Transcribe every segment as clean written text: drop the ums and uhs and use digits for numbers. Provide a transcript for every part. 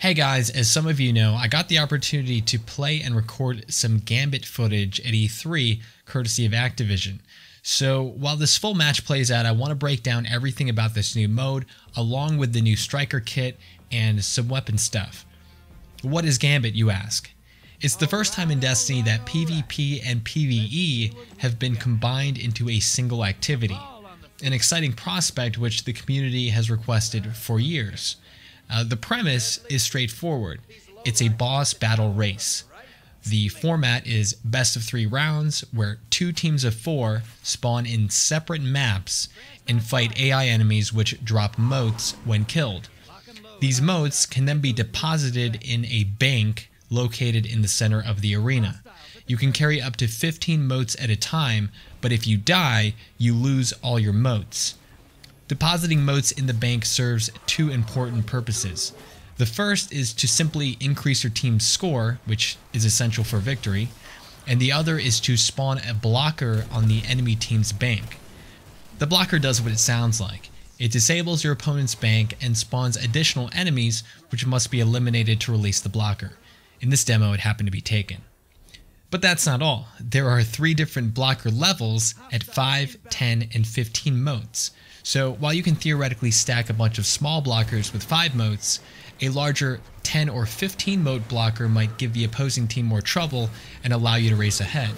Hey guys, as some of you know, I got the opportunity to play and record some Gambit footage at E3, courtesy of Activision. So while this full match plays out, I want to break down everything about this new mode, along with the new striker kit and some weapon stuff. What is Gambit, you ask? It's the first time in Destiny that PvP and PvE have been combined into a single activity, an exciting prospect which the community has requested for years. The premise is straightforward. It's a boss battle race. The format is best of 3 rounds, where 2 teams of 4 spawn in separate maps and fight AI enemies which drop motes when killed. These motes can then be deposited in a bank located in the center of the arena. You can carry up to 15 motes at a time, but if you die, you lose all your motes. Depositing motes in the bank serves 2 important purposes. The first is to simply increase your team's score, which is essential for victory, and the other is to spawn a blocker on the enemy team's bank. The blocker does what it sounds like. It disables your opponent's bank and spawns additional enemies which must be eliminated to release the blocker. In this demo, it happened to be taken. But that's not all. There are 3 different blocker levels at 5, 10, and 15 motes. So while you can theoretically stack a bunch of small blockers with 5 motes, a larger 10 or 15 mote blocker might give the opposing team more trouble and allow you to race ahead.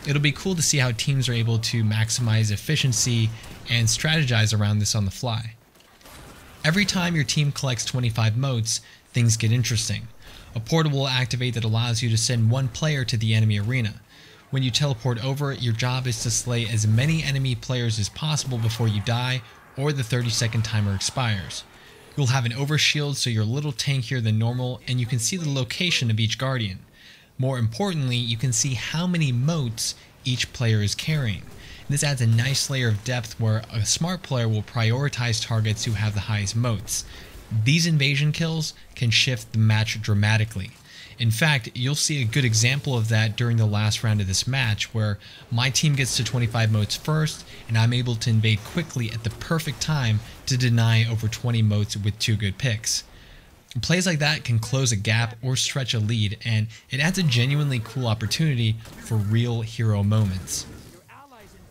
It'll be cool to see how teams are able to maximize efficiency and strategize around this on the fly. Every time your team collects 25 motes, things get interesting. A portal will activate that allows you to send 1 player to the enemy arena. When you teleport over, your job is to slay as many enemy players as possible before you die or the 30-second timer expires. You'll have an overshield so you're a little tankier than normal, and you can see the location of each guardian. More importantly, you can see how many motes each player is carrying. This adds a nice layer of depth where a smart player will prioritize targets who have the highest motes. These invasion kills can shift the match dramatically. In fact, you'll see a good example of that during the last round of this match, where my team gets to 25 motes first, and I'm able to invade quickly at the perfect time to deny over 20 motes with 2 good picks. Plays like that can close a gap or stretch a lead, and it adds a genuinely cool opportunity for real hero moments.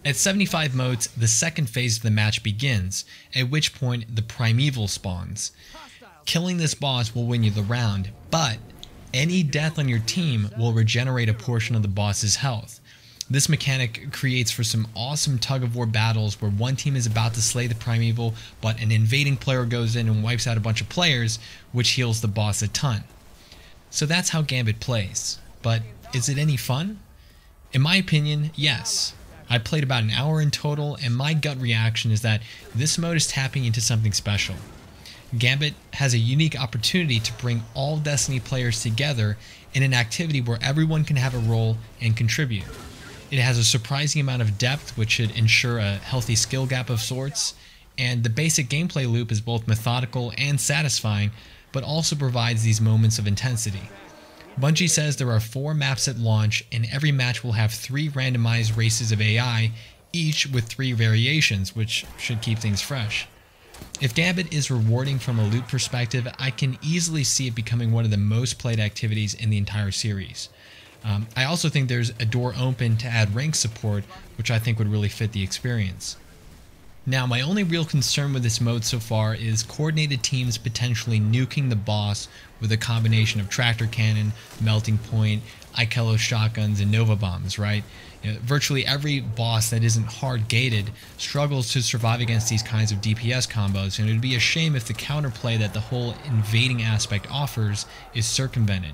At 75 motes, the second phase of the match begins, at which point the Primeval spawns. Killing this boss will win you the round, but any death on your team will regenerate a portion of the boss's health. This mechanic creates for some awesome tug-of-war battles where one team is about to slay the Primeval, but an invading player goes in and wipes out a bunch of players, which heals the boss a ton. So that's how Gambit plays. But is it any fun? In my opinion, yes. I played about an hour in total, and my gut reaction is that this mode is tapping into something special. Gambit has a unique opportunity to bring all Destiny players together in an activity where everyone can have a role and contribute. It has a surprising amount of depth, which should ensure a healthy skill gap of sorts, and the basic gameplay loop is both methodical and satisfying, but also provides these moments of intensity. Bungie says there are 4 maps at launch, and every match will have 3 randomized races of AI, each with 3 variations, which should keep things fresh. If Gambit is rewarding from a loot perspective, I can easily see it becoming one of the most played activities in the entire series. I also think there's a door open to add rank support, which I think would really fit the experience. Now, my only real concern with this mode so far is coordinated teams potentially nuking the boss with a combination of tractor cannon, melting point, e.lga.to shotguns, and nova bombs, right? Virtually every boss that isn't hard gated struggles to survive against these kinds of DPS combos, and it would be a shame if the counterplay that the whole invading aspect offers is circumvented.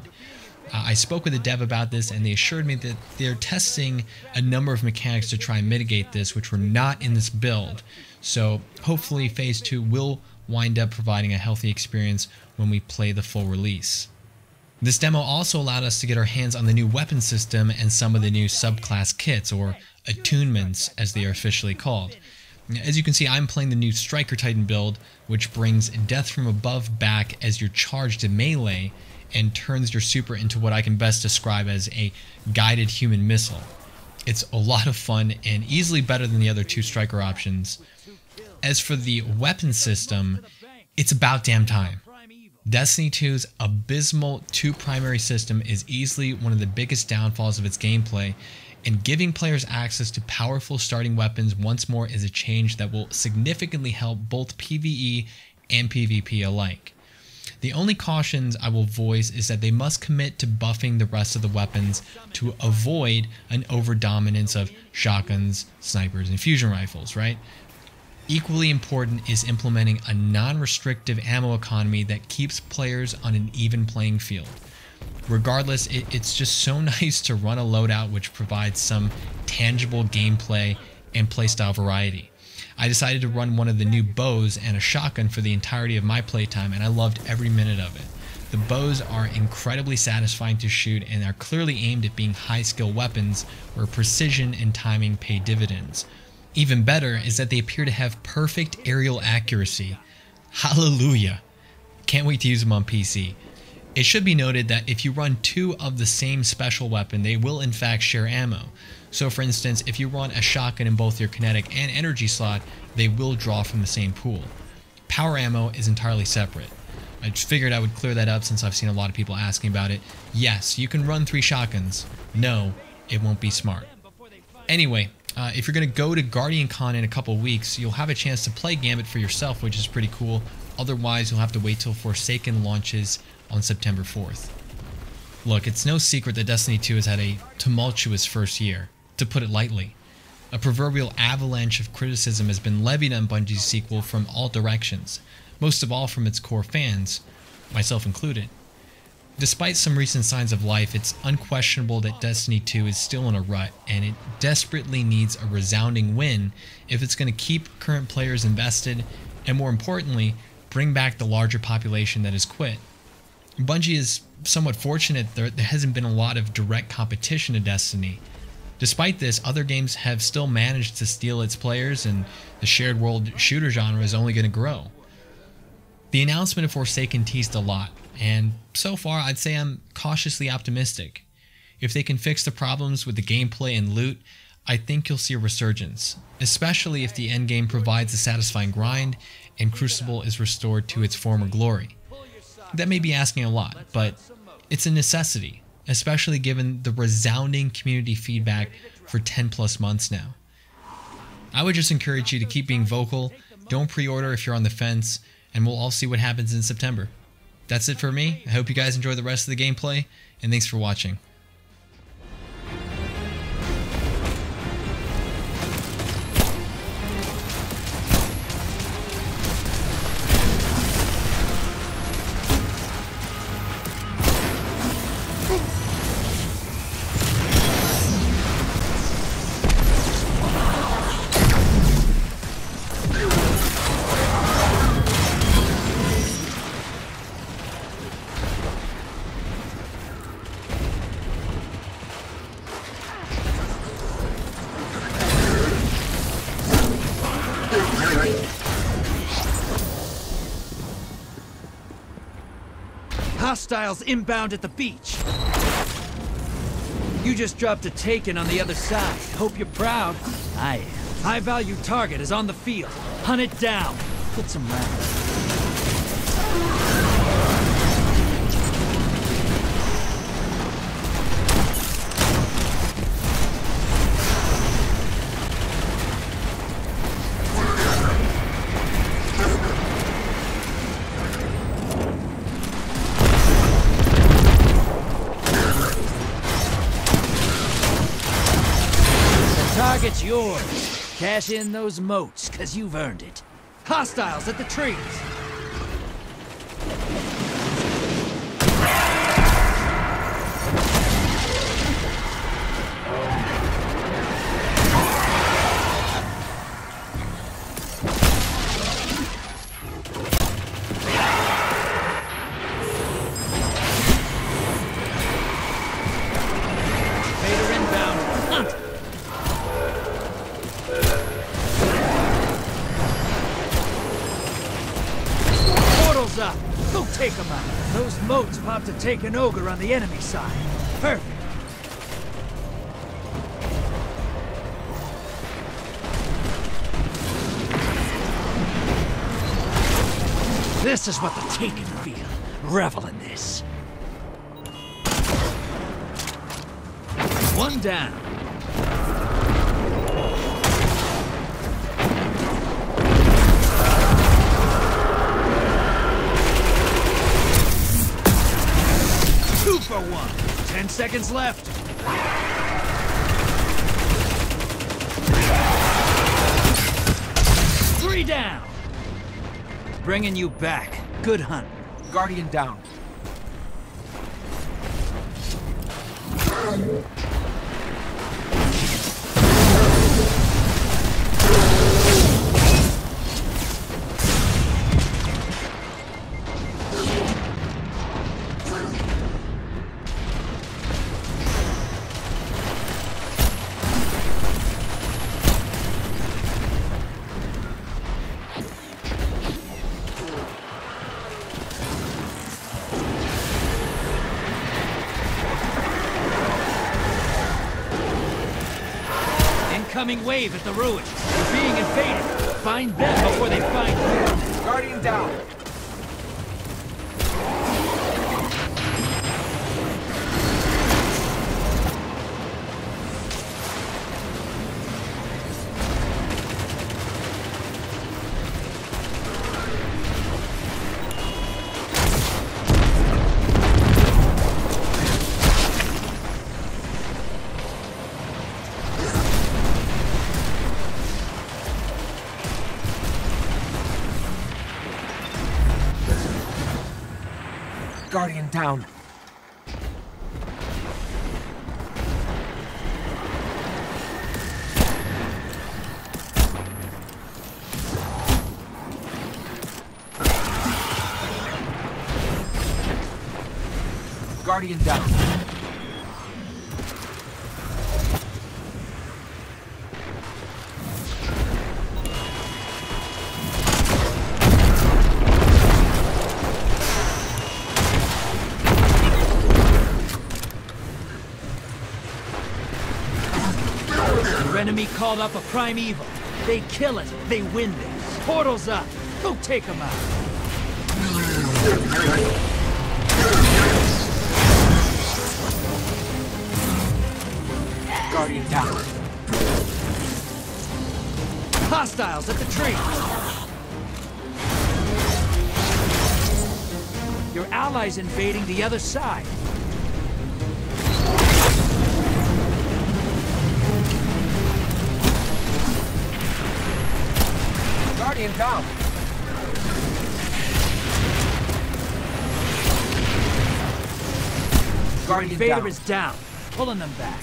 I spoke with a dev about this, and they assured me that they're testing a number of mechanics to try and mitigate this, which were not in this build. So hopefully Phase 2 will wind up providing a healthy experience when we play the full release. This demo also allowed us to get our hands on the new weapon system and some of the new subclass kits, or attunements as they are officially called. As you can see, I'm playing the new Striker Titan build, which brings death from above back as you're charged to melee, and turns your super into what I can best describe as a guided human missile. It's a lot of fun and easily better than the other 2 striker options. As for the weapon system, it's about damn time. Destiny 2's abysmal two primary system is easily one of the biggest downfalls of its gameplay, and giving players access to powerful starting weapons once more is a change that will significantly help both PvE and PvP alike. The only cautions I will voice is that they must commit to buffing the rest of the weapons to avoid an overdominance of shotguns, snipers, and fusion rifles, right? Equally important is implementing a non-restrictive ammo economy that keeps players on an even playing field. Regardless, it's just so nice to run a loadout which provides some tangible gameplay and playstyle variety. I decided to run one of the new bows and a shotgun for the entirety of my playtime, and I loved every minute of it. The bows are incredibly satisfying to shoot and are clearly aimed at being high-skill weapons where precision and timing pay dividends. Even better is that they appear to have perfect aerial accuracy. Hallelujah! Can't wait to use them on PC. It should be noted that if you run two of the same special weapon, they will in fact share ammo. So for instance, if you run a shotgun in both your kinetic and energy slot, they will draw from the same pool. Power ammo is entirely separate. I just figured I would clear that up since I've seen a lot of people asking about it. Yes, you can run 3 shotguns. No, it won't be smart. Anyway, if you're going to go to GuardianCon in a couple weeks, you'll have a chance to play Gambit for yourself, which is pretty cool. Otherwise, you'll have to wait till Forsaken launches on September 4th. Look, it's no secret that Destiny 2 has had a tumultuous first year, to put it lightly. A proverbial avalanche of criticism has been levied on Bungie's sequel from all directions, most of all from its core fans, myself included. Despite some recent signs of life, it's unquestionable that Destiny 2 is still in a rut, and it desperately needs a resounding win if it's going to keep current players invested, and more importantly, bring back the larger population that has quit. Bungie is somewhat fortunate there hasn't been a lot of direct competition to Destiny. Despite this, other games have still managed to steal its players, and the shared world shooter genre is only going to grow. The announcement of Forsaken teased a lot, and so far I'd say I'm cautiously optimistic. If they can fix the problems with the gameplay and loot, I think you'll see a resurgence, especially if the endgame provides a satisfying grind and Crucible is restored to its former glory. That may be asking a lot, but it's a necessity, especially given the resounding community feedback for 10 plus months now. I would just encourage you to keep being vocal, don't pre-order if you're on the fence, and we'll all see what happens in September. That's it for me. I hope you guys enjoy the rest of the gameplay, and thanks for watching. Hostiles inbound at the beach. You just dropped a taken on the other side. Hope you're proud. I am. High-value target is on the field. Hunt it down. Get some rounds. Target's yours. Cash in those moats, 'cause you've earned it. Hostiles at the trees. Vader inbound. Hunt! Up. Go take them out. Those moats popped a taken ogre on the enemy side. Perfect. This is what the taken feel. Revel in this. One down. Two for one. 10 seconds left. Three down. Bringing you back. Good hunt. Guardian down. Incoming wave at the ruins. We're being invaded. Find them before they find you. Guardian down. Guardian down. Guardian down. Enemy called up a primeval. They kill it, they win this. Portal's up. Go take them out. Guardian down. Hostiles at the tree. Your allies invading the other side. Guardian down. Guardian Invader down. is down. Pulling them back.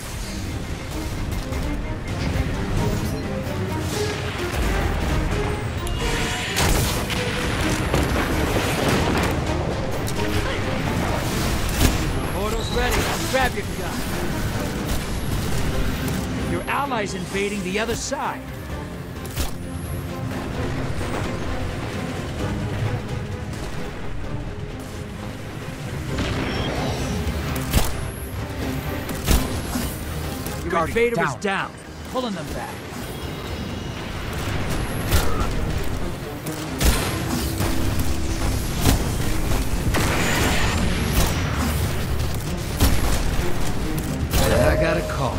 Portal's ready. Grab your gun. Your allies invading the other side. Your invader is down. Pulling them back. I got a call.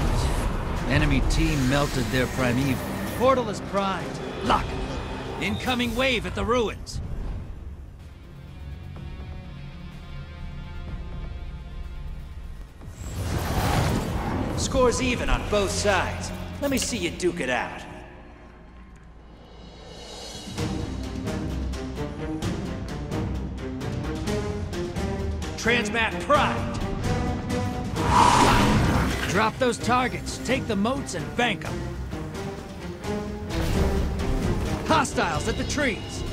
Enemy team melted their primeval. Portal is primed. Lock it. Incoming wave at the ruins. Score's even on both sides. Let me see you duke it out. Transmat primed. Drop those targets, take the moats, and bank them. Hostiles at the trees.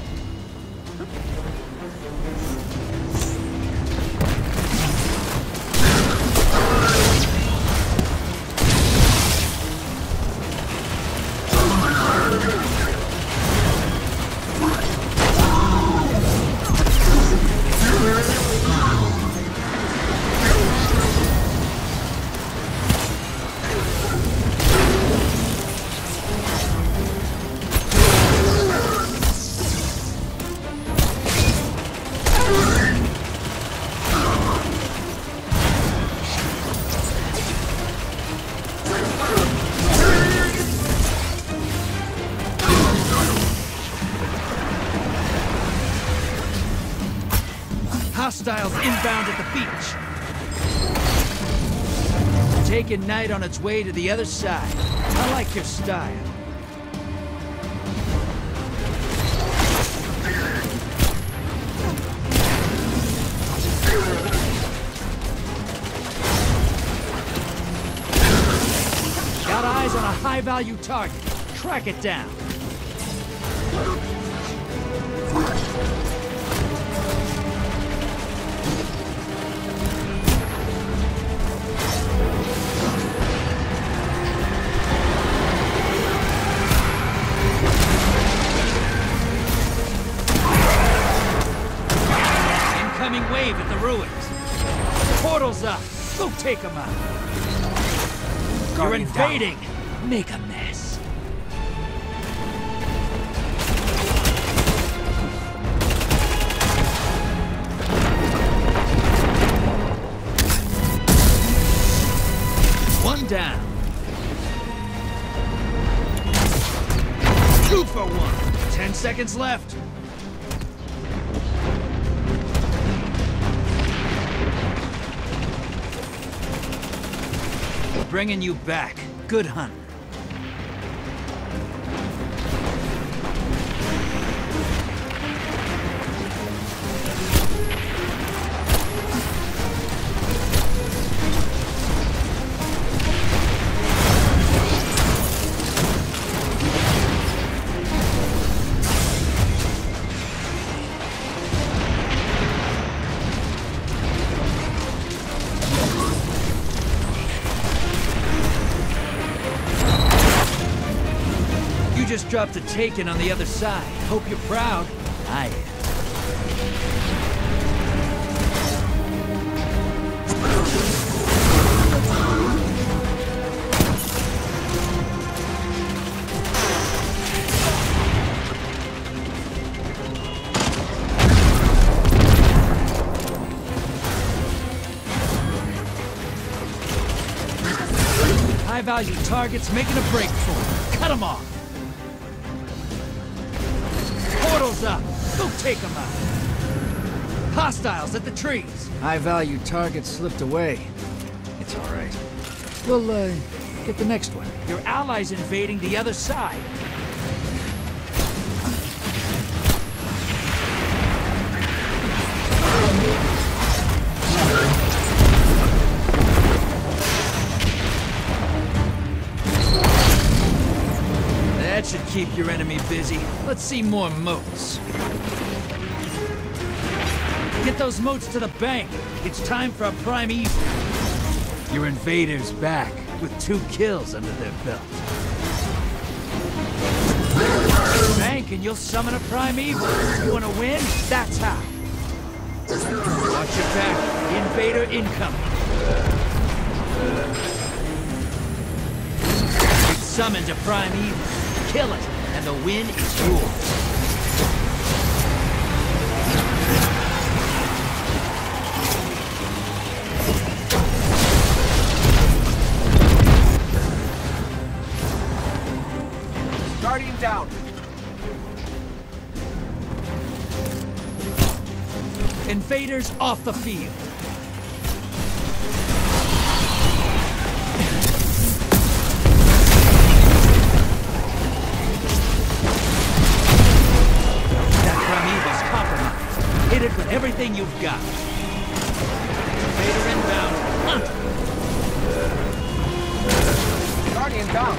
Hostiles inbound at the beach. Taking Knight on its way to the other side. I like your style. Got eyes on a high-value target. Track it down. Incoming wave at the ruins. Portal's up. Go take them out. You're invading. Make a mess. One down. 2 for 1. 10 seconds left. Bringing you back. Good hunt. Just dropped a Taken on the other side. Hope you're proud. I am. High-value targets making a break for him. Cut them off. Portal's up! Go take them out! Hostiles at the trees! High-value target slipped away. It's alright. We'll, get the next one. Your allies invading the other side. That should keep your enemy busy. Let's see more moats. Get those moats to the bank. It's time for a primeval. Your invaders back with 2 kills under their belt. Bank and you'll summon a primeval. You wanna win? That's how. Watch your back. Invader incoming. We've summoned a primeval. Kill it, and the win is yours. Guardian down. Invaders off the field. Hit it with everything you've got. Invader inbound. Hunt! Guardian down.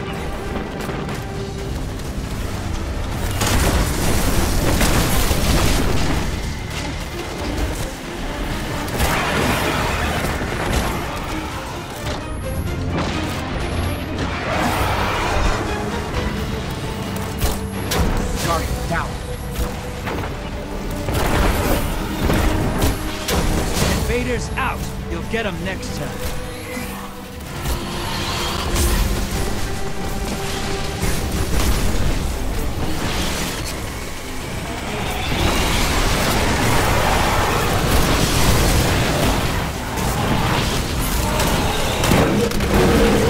Guardian down. Invaders out. You'll get them next time.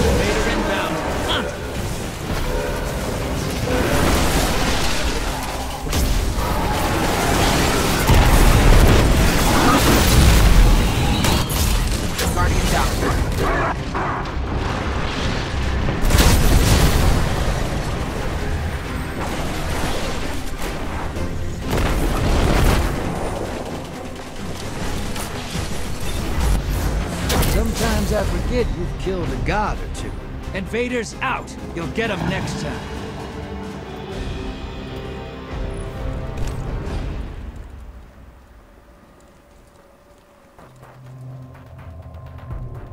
Invader inbound. Hunt! Sometimes I forget you've killed a god or two. Invaders out! You'll get them next time.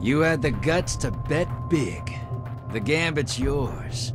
You had the guts to bet big. The Gambit's yours.